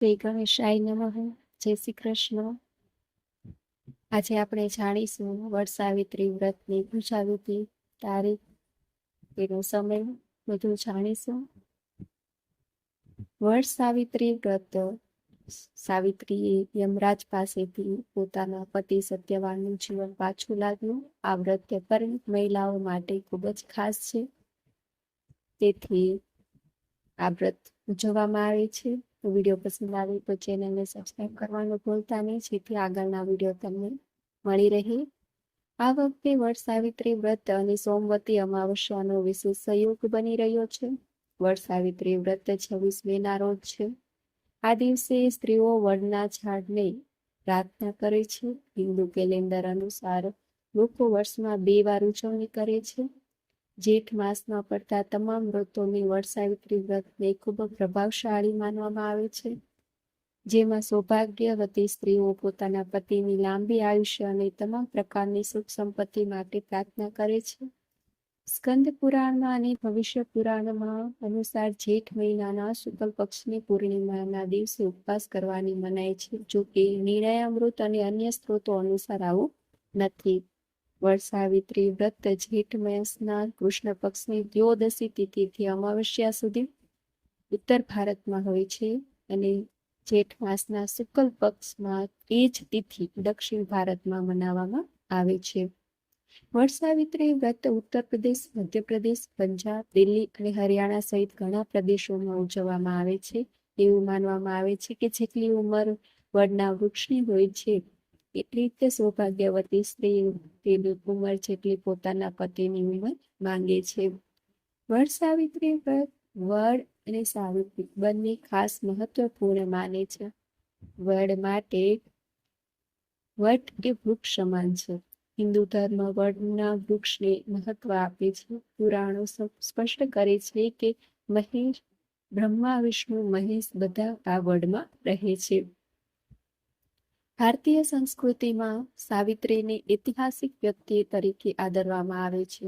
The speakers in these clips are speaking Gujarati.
શ્રી ગણેશાય નમઃ. જય શ્રી કૃષ્ણ. આજે આપણે જાણીશું વડસાવિત્રી વ્રતની પૂજાવિધિ, તારીખ, તેનો સમય બધું જાણીશું. વડસાવિત્રી વ્રત સાવિત્રીએ યમરાજ પાસેથી પોતાના પતિ સત્યવાનનું જીવન પાછું લાવ્યું. આ વ્રત પરિણીત મહિલાઓ માટે ખૂબ જ ખાસ છે, તેથી આ વ્રત ઉજવવામાં આવે છે. વિડીયો પસંદ આવે તો ચેનલને સબસ્ક્રાઇબ કરવાનું ભૂલતા નહીં, જેથી આગળના વિડીયો તમને મળી રહે. આ વખતે વડસાવિત્રી વ્રત અને સોમવતી અમાવસ્યાનો વિશેષ સંયોગ બની રહ્યો છે. વડસાવિત્રી વ્રત 26 મેના રોજ છે. આ દિવસે સ્ત્રીઓ વડના ઝાડને પ્રાર્થના કરે છે. હિન્દુ કેલેન્ડર અનુસાર લોકો વર્ષમાં 2 વાર ઉજવણી કરે છે. જેઠ માસમાં પડતા તમામ વ્રતોની વડસાવિત્રી વ્રતને ખૂબ પ્રભાવશાળી માનવામાં આવે છે, જેમાં સૌભાગ્યવતી સ્ત્રીઓ પોતાના પતિની લાંબી આયુષ્ય અને તમામ પ્રકારની સુખ સંપત્તિ માટે પ્રાર્થના કરે છે. સ્કંદ પુરાણમાં અને ભવિષ્ય પુરાણમાં અનુસાર જેઠ મહિનાના શુક્લ પક્ષની પૂર્ણિમાના દિવસે ઉપવાસ કરવાની મનાય છે. જો કે નિર્ણયામૃત અને અન્ય સ્ત્રોતો અનુસાર આવું નથી. વડસાવિત્રી વ્રત જેઠ માસના કૃષ્ણ પક્ષની દ્યોદશી તિથિથી અમાવસ્યા સુધી ઉત્તર ભારતમાં હોય છે, અને જેઠ માસના શુક્લ પક્ષમાં એ જ તિથિ દક્ષિણ ભારતમાં મનાવવામાં આવે છે. વડસાવિત્રી વ્રત ઉત્તર પ્રદેશ, મધ્યપ્રદેશ, પંજાબ, દિલ્હી અને હરિયાણા સહિત ઘણા પ્રદેશોમાં ઉજવવામાં આવે છે. એવું માનવામાં આવે છે કે જેટલી ઉંમર વડના વૃક્ષની હોય છે, એટલી તે સૌભાગ્યવતી સ્ત્રી તેની ઉંમર જેટલી પોતાના પતિની ઉંમર માંગે છે. વડસાવિત્રી વ્રત વડ અને સાવિત્રી બંને ખાસ મહત્વપૂર્ણ માને છે. વડ માટે વટ એ વૃક્ષ સમાન છે. હિન્દુ ધર્મ વડના વૃક્ષને મહત્વ આપે છે. પુરાણો સ્પષ્ટ કરે છે કે મહેશ, બ્રહ્મા, વિષ્ણુ, મહેશ બધા આ વડમાં રહે છે. ભારતીય સંસ્કૃતિમાં સાવિત્રીને ઐતિહાસિક વ્યક્તિ તરીકે આદરવામાં આવે છે.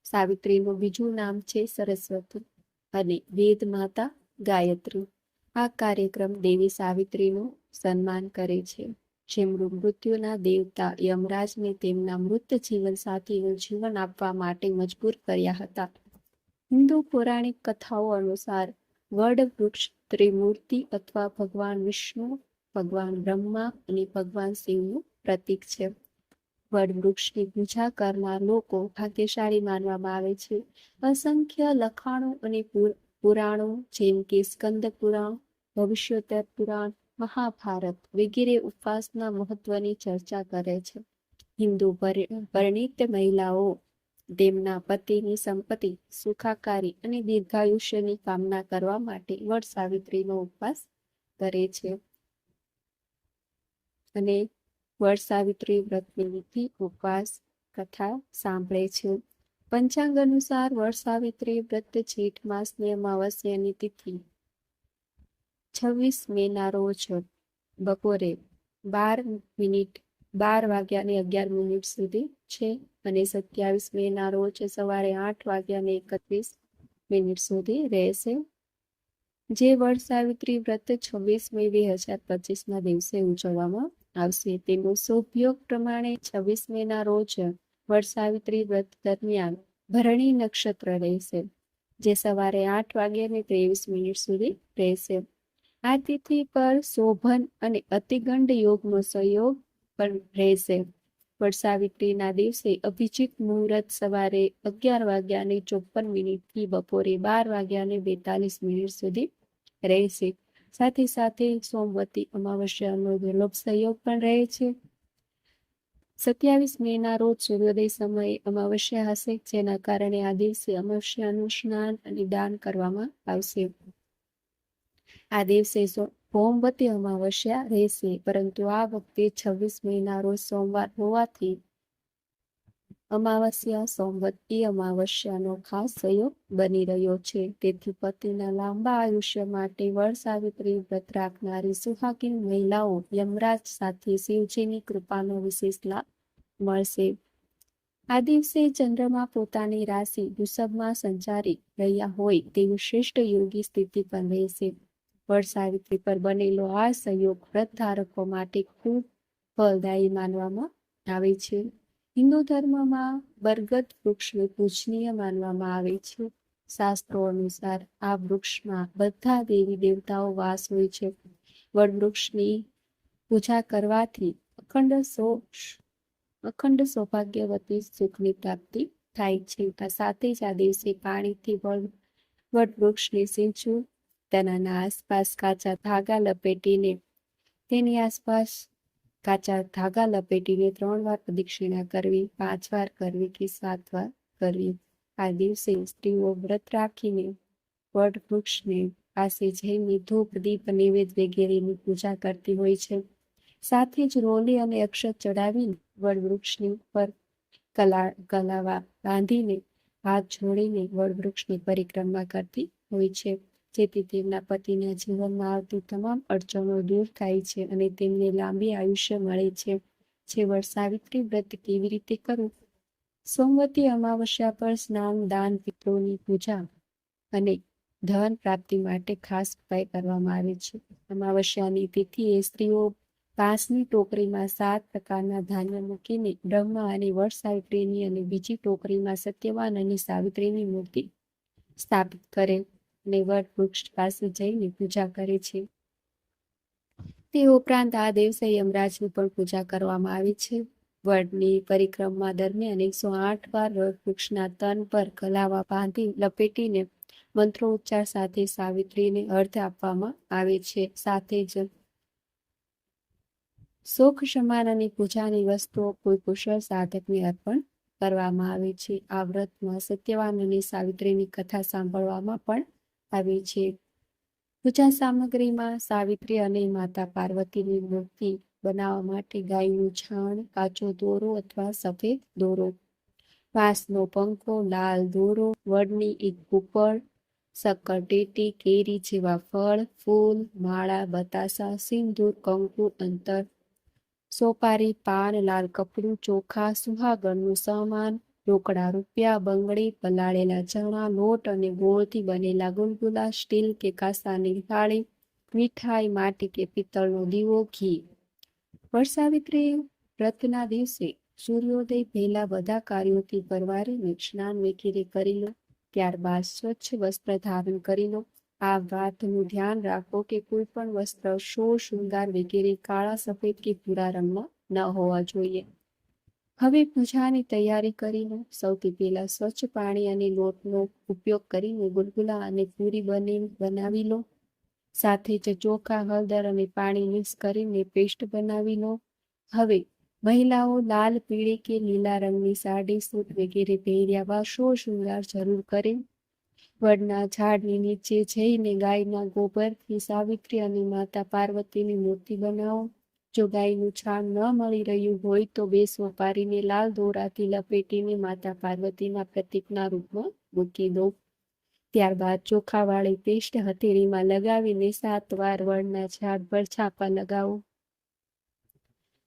સાવિત્રીનું બીજું નામ છે સરસ્વતી અને વેદ માતા ગાયત્રી. આ કાર્યક્રમ દેવી સાવિત્રીનું સન્માન કરે છે, જેમણે મૃત્યુના દેવતા યમરાજને તેમના મૃત જીવન સાથીનું જીવન આપવા માટે મજબૂર કર્યા હતા. હિન્દુ પૌરાણિક કથાઓ અનુસાર વડ વૃક્ષ ત્રિમૂર્તિ અથવા ભગવાન વિષ્ણુ, ભગવાન બ્રહ્મા અને ભગવાન શિવનું પ્રતીક છે. વડ વૃક્ષની પૂજા કરનાર લોકો ભાગ્યશાળી માનવામાં આવે છે. અસંખ્ય લખાણો અને પુરાણો જેમ કે સ્કંદ પુરાણ, ભવિષ્યોત્તર પુરાણ, મહાભારત વગેરે ઉપવાસના મહત્વની ચર્ચા કરે છે. હિન્દુ પરિણીત મહિલાઓ તેમના પતિની સંપત્તિ, સુખાકારી અને દીર્ઘાયુષ્યની કામના કરવા માટે વડસાવિત્રીનો ઉપવાસ કરે છે. અને વડસાવિત્રી વ્રતની વિધિ, ઉપવાસ, કથા સાંભળે છે. પંચાંગ અનુસાર વડસાવિત્રી વ્રત જેઠ માસની અમાવસ્યાની તિથિ 26 મેના રોજ બપોરે 12:11 સુધી છે, અને 27 મેના રોજ સવારે 8:31 સુધી રહેશે. જે વડસાવિત્રી વ્રત 26 મે 2025ના દિવસે ઉજવવામાં આવશે. તેનો શુભયોગ પ્રમાણે 26 મેના રોજ વડસાવિત્રી વ્રત દરમિયાન ભરણી નક્ષત્ર રહેશે, જે સવારે 8:23 સુધી રહેશે. આ તિથિ પર શોભન અને અતિગંડ યોગનો સંયોગ પણ રહેશે. વડસાવિત્રીના દિવસે અભિજીત મુહૂર્ત સવારે 11:54 થી બપોરે 12:42 સુધી રહેશે. સાથે સાથે સોમવતી અમાવસ્યાનો દુર્લભ સંયોગ પણ રહે છે. 27 મેના રોજ સૂર્યોદય સમયે અમાવસ્યા હશે, જેના કારણે આ દિવસે અમાવસ્યાનું સ્નાન અને દાન કરવામાં આવશે. આ દિવસે સોમવતી અમાવસ્યા રહેશે, પરંતુ આ વખતે 26 મેના રોજ સોમવાર હોવાથી અમાવસ્યા સોમવતી અમાવસ્યાનો ખાસ સંયોગ બની રહ્યો છે. તેથી પતિના લાંબા આયુષ્ય માટે વડસાવિત્રી વ્રત રાખનારી સુહાગીન મહિલાઓ યમરાજ સાથે શિવજીની કૃપાનો વિશેષ લાભ મળશે. આ દિવસે ચંદ્રમા પોતાની રાશિ વૃષભમાં સંચારી રહ્યા હોય તેવી શ્રેષ્ઠ યોગી સ્થિતિ પણ રહેશે. વડસાવિત્રી પર બનેલો આ સંયોગ વ્રત ધારકો માટે ખૂબ ફળદાયી માનવામાં આવે છે. હિન્દુ ધર્મમાં બરગદ વૃક્ષને પૂજનીય માનવામાં આવે છે. શાસ્ત્રો અનુસાર આ વૃક્ષમાં બધા દેવી દેવતાઓ વાસ હોય છે. વડવૃક્ષની પૂજા કરવાથી અખંડ સૌભાગ્યવતી સુખની પ્રાપ્તિ થાય છે. સાથે જ આ દિવસે પાણીથી વડવૃક્ષને સિંચવું, તેના આસપાસ કાચા ધાગા લપેટીને 3 વાર પ્રદક્ષિણા કરવી, 5 વાર કરવી કે 7 વાર કરવી. આ દિવસે સ્ત્રીઓ વ્રત રાખીને વડવૃક્ષને પાસે જઈને ધૂપ, દીપ, નૈવેદ્ય વગેરેની પૂજા કરતી હોય છે. સાથે જ રોલી અને અક્ષત ચડાવીને વડવૃક્ષની ઉપર કલાવા બાંધીને હાથ જોડીને વડવૃક્ષની પરિક્રમા કરતી હોય છે, જેથી તેમના પતિના જીવનમાં આવતી તમામ અડચણો દૂર થાય છે અને તેમને લાંબી આયુષ્ય મળે છે. વડસાવિત્રી વ્રત કેવી રીતે કરવું? સોમવતી અમાવસ્યા પર સ્નાન, દાન, પિતૃની પૂજા અને ધન પ્રાપ્તિ માટે ખાસ ઉપાય કરવામાં આવે છે. અમાવસ્યાની તિથિએ સ્ત્રીઓ પાસની ટોકરીમાં 7 પ્રકારના ધાન્ય મૂકીને બ્રહ્મા અને વડસાવિત્રીની અને બીજી ટોકરીમાં સત્યવાન અને સાવિત્રીની મૂર્તિ સ્થાપિત કરે અને વડવૃક્ષ પાસે જઈને પૂજા કરે છે. તે ઉપરાંત આ દિવસે યમરાજની પણ પૂજા કરવામાં આવે છે. વડની પરિક્રમા દરમિયાન 108 વાર વડવૃક્ષના તન પર કલાવા બાંધી લપેટીને મંત્રોચ્ચાર સાથે સાવિત્રીને અર્ઘ આપવામાં આવે છે. સાથે જ શોક સમાન અને પૂજાની વસ્તુઓ કોઈ કુશળ સાધકને અર્પણ કરવામાં આવે છે. આ વ્રતમાં સત્યવાન અને સાવિત્રીની કથા સાંભળવામાં પણ આવે છે. પૂજા સામગ્રીમાં સાવિત્રી અને માતા પાર્વતીની મૂર્તિ બનાવવા માટે ગાયનું છાણ, કાચો દોરો અથવા સફેદ દોરો, વાંસનો પંખો, લાલ દોરો, વડની એક કૂપળ, શક્કરટેટી, કેરી જેવા ફળ, ફૂલ, માળા, બતાસા, સિંદૂર, કંકુ, અંતર, સોપારી, પાન, લાલ કપડું, ચોખા, સુહાગણનું સામાન, રોકડા રૂપિયા, બંગડી, પલાળેલા ચણા, લોટ અને ગોળથી બનેલા ગુલગુલા, સ્ટીલ કે કાંસાની થાળી, મીઠાઈ, માટી કે પિત્તળનો દીવો, ઘી. વડસાવિત્રી વ્રતના દિવસે સૂર્યોદય પહેલા બધા કાર્યોથી પરવારીને સ્નાન વગેરે કરી લો. ત્યારબાદ સ્વચ્છ વસ્ત્ર ધારણ કરી લો. આ વાતનું ધ્યાન રાખો કે કોઈ પણ વસ્ત્ર શૃંગાર વગેરે કાળા, સફેદ કે ભૂરા રંગમાં ન હોવા જોઈએ. હવે પૂજાની તૈયારી કરી લો. સૌથી પહેલા સ્વચ્છ પાણી અને લોટનો ઉપયોગ કરીને ગુલગુલા અને પૂરી બનાવી લો. સાથે જ ચોખા, હળદર અને પાણી મિક્સ કરીને પેસ્ટ બનાવી લો. હવે મહિલાઓ લાલ, પીળી કે લીલા રંગની સાડી, સૂટ વગેરે પહેર્યા બાદ શૃંગાર જરૂર કરે. વડના ઝાડની નીચે જઈને ગાયના ગોબરથી સાવિત્રી અને માતા પાર્વતીની મૂર્તિ બનાવો. જો ગાયનું છાણ ન મળી રહ્યું હોય તો 2 સોપારીને લાલ દોરાથી લપેટીને માતા પાર્વતીના પ્રતીકના રૂપમાં મૂકી દો. ત્યારબાદ ચોખાવાળી પેસ્ટ હથેળીમાં લગાવીને 7 વાર વડના ઝાડ પર છાપા લગાવો.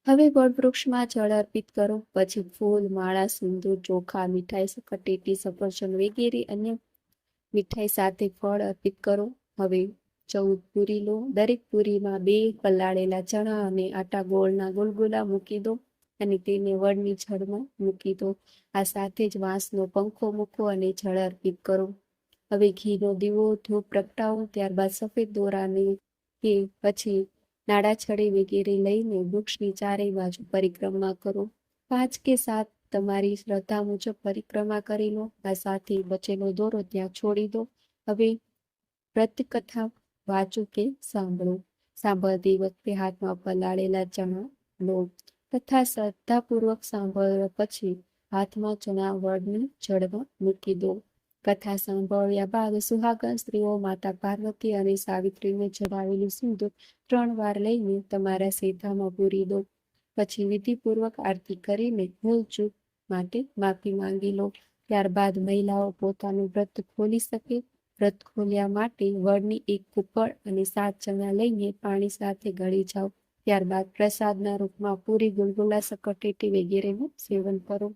હવે વડવૃક્ષમાં જળ અર્પિત કરો. પછી ફૂલ, માળા, સિંદૂર, ચોખા, મીઠાઈ, શક્કરટેટી, સફરજન વગેરે અન્ય મીઠાઈ સાથે ફળ અર્પિત કરો. હવે 14 પૂરી લો. દરેક પૂરીમાં 2 પલાળેલા ચણા અને આટા ગોળના ગુલગુલા મૂકી દો અને તેને વડની જળમાં મૂકી દો. આ સાથે જ વાંસનો પંખો મૂકો અને જળ અર્પિત કરો. હવે ઘીનો દીવો, ધૂપ પ્રગટાવો. ત્યારબાદ સફેદ દોરાને કે પછી નાડા છડી વગેરે લઈને વૃક્ષની ચારેય બાજુ પરિક્રમા કરો. 5 કે 7 તમારી શ્રદ્ધા મુજબ પરિક્રમા કરી લો. આ સાથે બચેલો દોરો ત્યાં છોડી દો. હવે વ્રત કથા વાંચો કે સાંભળો. સાંભળતી વખતે હાથમાં પલાળેલા ચણા લો. કથા શ્રદ્ધાપૂર્વક સાંભળ્યા પછી હાથમાં ચણા વડની જળમાં મૂકી દો. કથા સાંભળ્યા બાદ સુહાગણ સ્ત્રીઓ માતા પાર્વતી અને સાવિત્રીને ચડાવેલું સિંદૂર 3 વાર લઈને તમારા સેથામાં પૂરી દો. પછી વિધિપૂર્વક આરતી કરીને ભૂલચૂક માટે માફી માંગી લો. ત્યારબાદ મહિલાઓ પોતાનું વ્રત ખોલી શકે. વ્રત ખોલ્યા માટે વડની એક કૂપળ અને 7 ચણા લઈને પાણી સાથે ગળી જાઓ. ત્યારબાદ પ્રસાદના રૂપમાં પૂરી, ગુલગુલા, શક્કરટેટી વગેરેનું સેવન કરો.